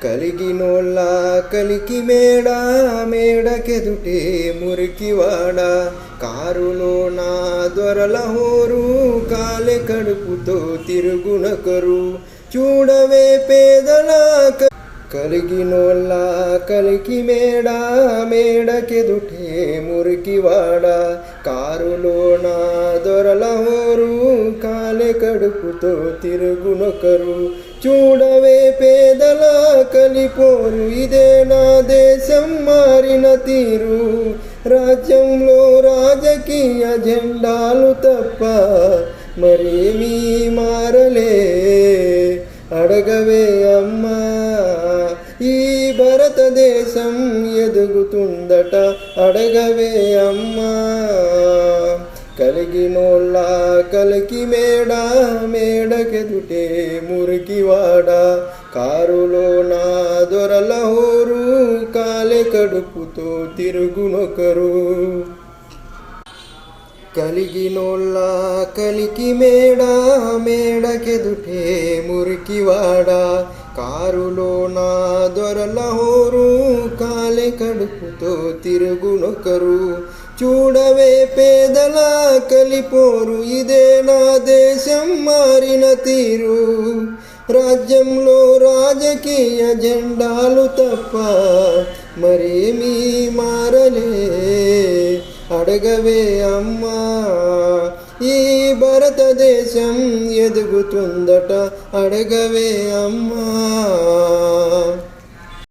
కలిగినోళ్ళ కలికి మేడ మేడకెదుటే మురికివాడ కారులో నా దొరల హోరు కాలె కడుపుతో తిరుగునకరు చూడవే పేదల కలిగినోళ్ళ కలికి మేడ మేడకెదుటే మురికివాడ కారులో నా దొరల హోరు కాలె కడుపుతో తిరుగునొకరు చూడవే పేదల కలిపోరు ఇదే నా దేశం మారిన తీరు రాజ్యంలో రాజకీయ జెండాలు తప్ప మరేమీ మారలే అడగవే అమ్మా ఈ భారతదేశం ఎదుగుతుందట అడగవే అమ్మా కలిగినోళ్ళ కలికి మేడ మేడకెదుటే మురికివాడ కారులో నా దొరల హోరు కాలె కడుపుతో తిరుగునొకరు కలిగినోళ్ళ కలికి మేడ మేడకెదుటే మురికివాడ కారులో నా దొరల హోరు కాలె కడుపుతో తిరుగునొకరు చూడవే పేదల కలిపోరు ఇదే నా దేశం మారిన తీరు రాజ్యంలో రాజకీయ జెండాలు తప్ప మరేమీ మారలే అడగవే అమ్మా ఈ భారతదేశం ఎదుగుతుందట అడగవే అమ్మా